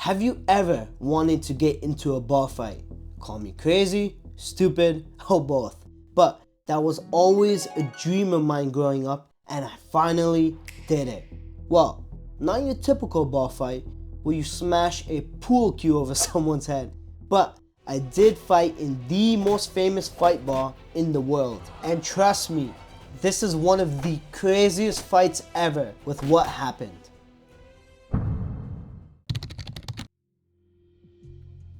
Have you ever wanted to get into a bar fight? Call me crazy, stupid, or both. But that was always a dream of mine growing up, and I finally did it. Well, not your typical bar fight where you smash a pool cue over someone's head, but I did fight in the most famous fight bar in the world. And trust me, this is one of the craziest fights ever with what happened.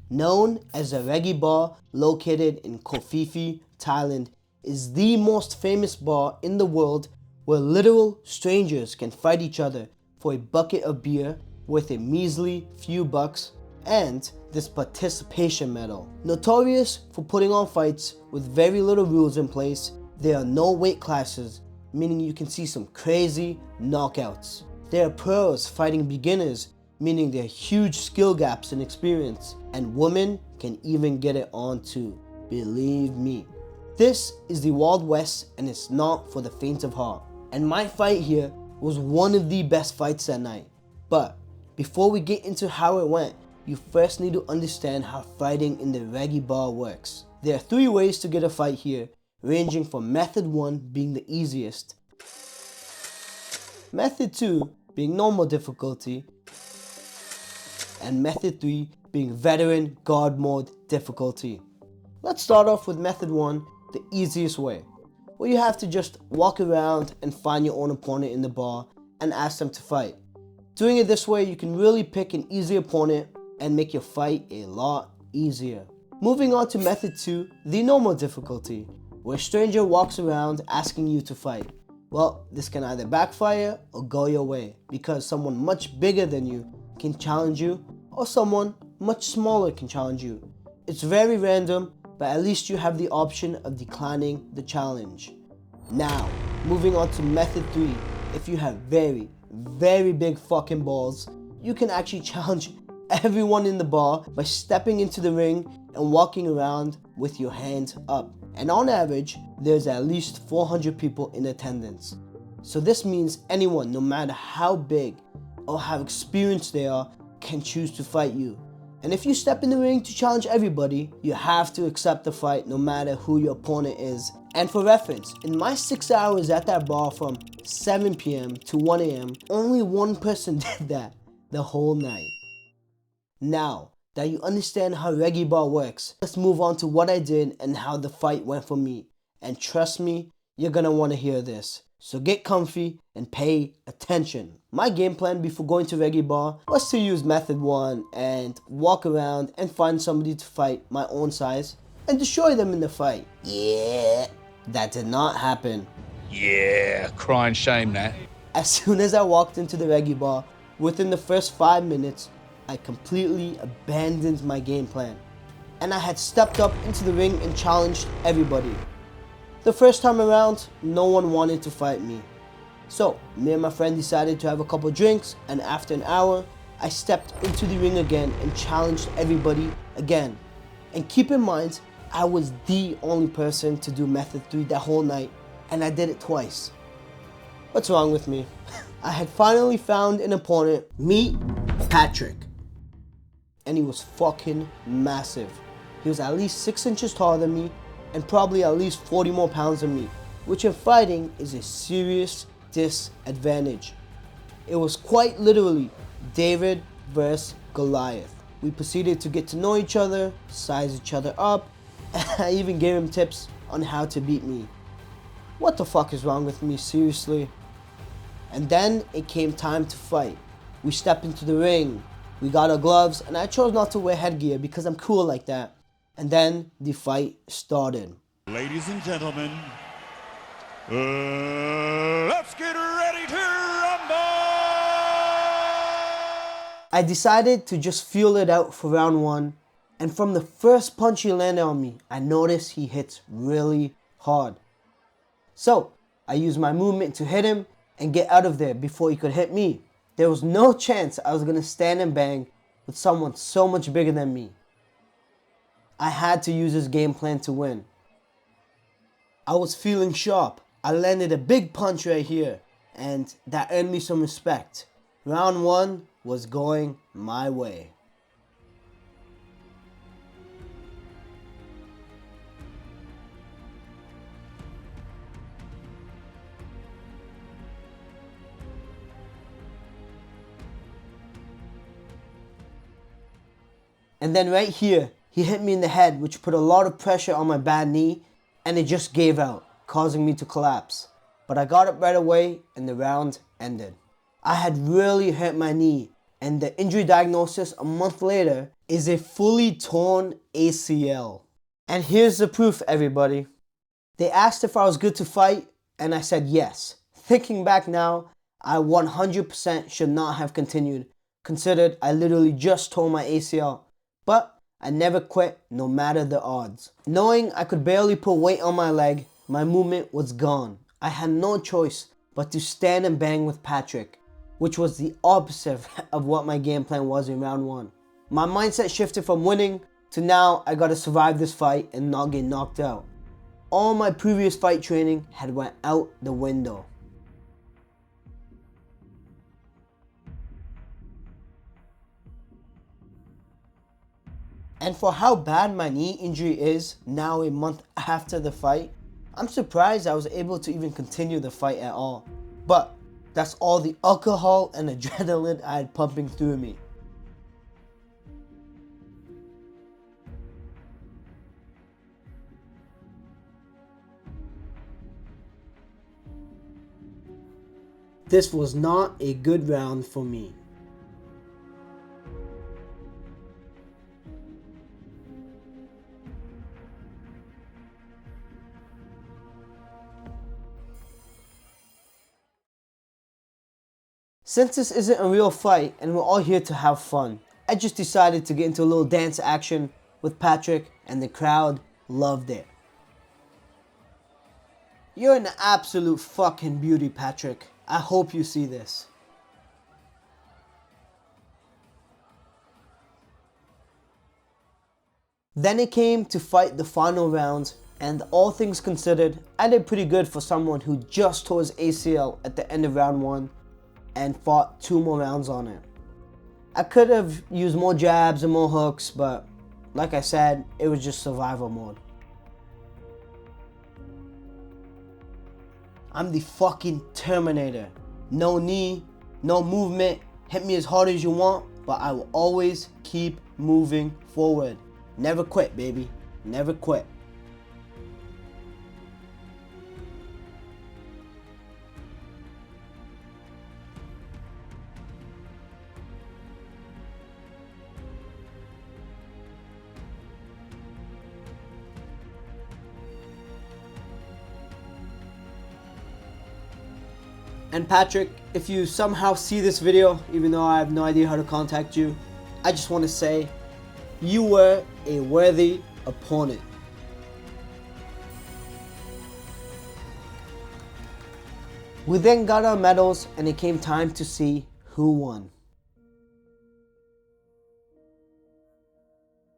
Known as the Reggae Bar, located in Koh Phi Phi, Thailand, is the most famous bar in the world where literal strangers can fight each other for a bucket of beer worth a measly few bucks and this participation medal. Notorious for putting on fights with very little rules in place, there are no weight classes, meaning you can see some crazy knockouts. There are pros fighting beginners, meaning there are huge skill gaps in experience, and women can even get it on too, believe me. This is the Wild West and it's not for the faint of heart. And my fight here was one of the best fights that night. But before we get into how it went, you first need to understand how fighting in the Reggae Bar works. There are 3 ways to get a fight here, ranging from method 1 being the easiest, method 2 being normal difficulty, and method 3 being veteran guard mode difficulty. Let's start off with method 1, the easiest way, where you have to just walk around and find your own opponent in the bar and ask them to fight. Doing it this way, you can really pick an easy opponent and make your fight a lot easier. Moving on to method 2, the normal difficulty, where a stranger walks around asking you to fight. Well, this can either backfire or go your way, because someone much bigger than you can challenge you, or someone much smaller can challenge you. It's very random, but at least you have the option of declining the challenge. Now, moving on to method 3, if you have very big fucking balls, you can actually challenge everyone in the bar by stepping into the ring and walking around with your hands up. And on average, there's at least 400 people in attendance. So this means anyone, no matter how big or how experienced they are, can choose to fight you. And if you step in the ring to challenge everybody, you have to accept the fight no matter who your opponent is. And for reference, in my 6 hours at that bar from 7 p.m. to 1 a.m., only one person did that the whole night. Now that you understand how Reggae Bar works, let's move on to what I did and how the fight went for me. And trust me, you're gonna want to hear this. So get comfy and pay attention. My game plan before going to Reggae Bar was to use method 1 and walk around and find somebody to fight my own size and destroy them in the fight. Yeah, that did not happen. Yeah, crying shame that. As soon as I walked into the Reggae Bar, within the first 5 minutes, I completely abandoned my game plan. And I had stepped up into the ring and challenged everybody. The first time around, no one wanted to fight me. So, me and my friend decided to have a couple drinks, and after an hour, I stepped into the ring again and challenged everybody again. And keep in mind, I was the only person to do method 3 that whole night, and I did it twice. What's wrong with me? I had finally found an opponent, meet Patrick. And he was fucking massive. He was at least 6 inches taller than me and probably at least 40 more pounds than me, which in fighting is a serious disadvantage. It was quite literally David versus Goliath. We proceeded to get to know each other, size each other up, and I even gave him tips on how to beat me. What the fuck is wrong with me, seriously? And then it came time to fight. We stepped into the ring. We got our gloves, and I chose not to wear headgear because I'm cool like that. And then the fight started. Ladies and gentlemen, let's get ready to rumble! I decided to just feel it out for round 1, and from the first punch he landed on me, I noticed he hits really hard. So I used my movement to hit him and get out of there before he could hit me. There was no chance I was going to stand and bang with someone so much bigger than me. I had to use this game plan to win. I was feeling sharp. I landed a big punch right here, and that earned me some respect. Round 1 was going my way. And then right here, he hit me in the head, which put a lot of pressure on my bad knee, and it just gave out, causing me to collapse. But I got up right away and the round ended. I had really hurt my knee, and the injury diagnosis a month later is a fully torn ACL. And here's the proof, everybody. They asked if I was good to fight, and I said yes. Thinking back now, I 100% should not have continued, considered I literally just tore my ACL. But I never quit, no matter the odds. Knowing I could barely put weight on my leg, my movement was gone. I had no choice but to stand and bang with Patrick, which was the opposite of what my game plan was in round 1. My mindset shifted from winning to now I gotta survive this fight and not get knocked out. All my previous fight training had went out the window. And for how bad my knee injury is now a month after the fight, I'm surprised I was able to even continue the fight at all. But that's all the alcohol and adrenaline I had pumping through me. This was not a good round for me. Since this isn't a real fight and we're all here to have fun, I just decided to get into a little dance action with Patrick, and the crowd loved it. You're an absolute fucking beauty, Patrick. I hope you see this. Then it came to fight the final round, and all things considered, I did pretty good for someone who just tore his ACL at the end of round 1 and fought 2 more rounds on it. I could have used more jabs and more hooks, but like I said, it was just survival mode. I'm the fucking Terminator. No knee, no movement, hit me as hard as you want, but I will always keep moving forward. Never quit, baby. Never quit. And Patrick, if you somehow see this video, even though I have no idea how to contact you, I just want to say, you were a worthy opponent. We then got our medals and it came time to see who won.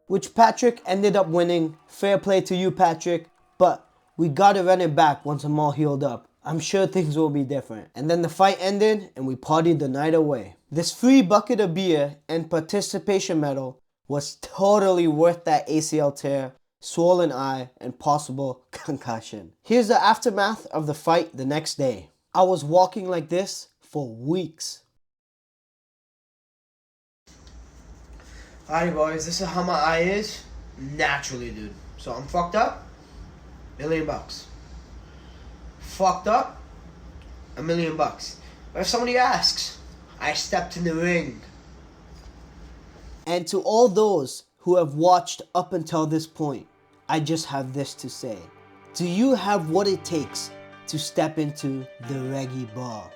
Which Patrick ended up winning. Fair play to you, Patrick, but we gotta run it back once I'm all healed up. I'm sure things will be different. And then the fight ended and we partied the night away. This free bucket of beer and participation medal was totally worth that ACL tear, swollen eye, and possible concussion. Here's the aftermath of the fight the next day. I was walking like this for weeks. Alright boys, this is how my eye is naturally, dude. So I'm fucked up, $1 million. Fucked up, $1 million. But if somebody asks, I stepped in the ring. And to all those who have watched up until this point, I just have this to say. Do you have what it takes to step into the Reggae Bar?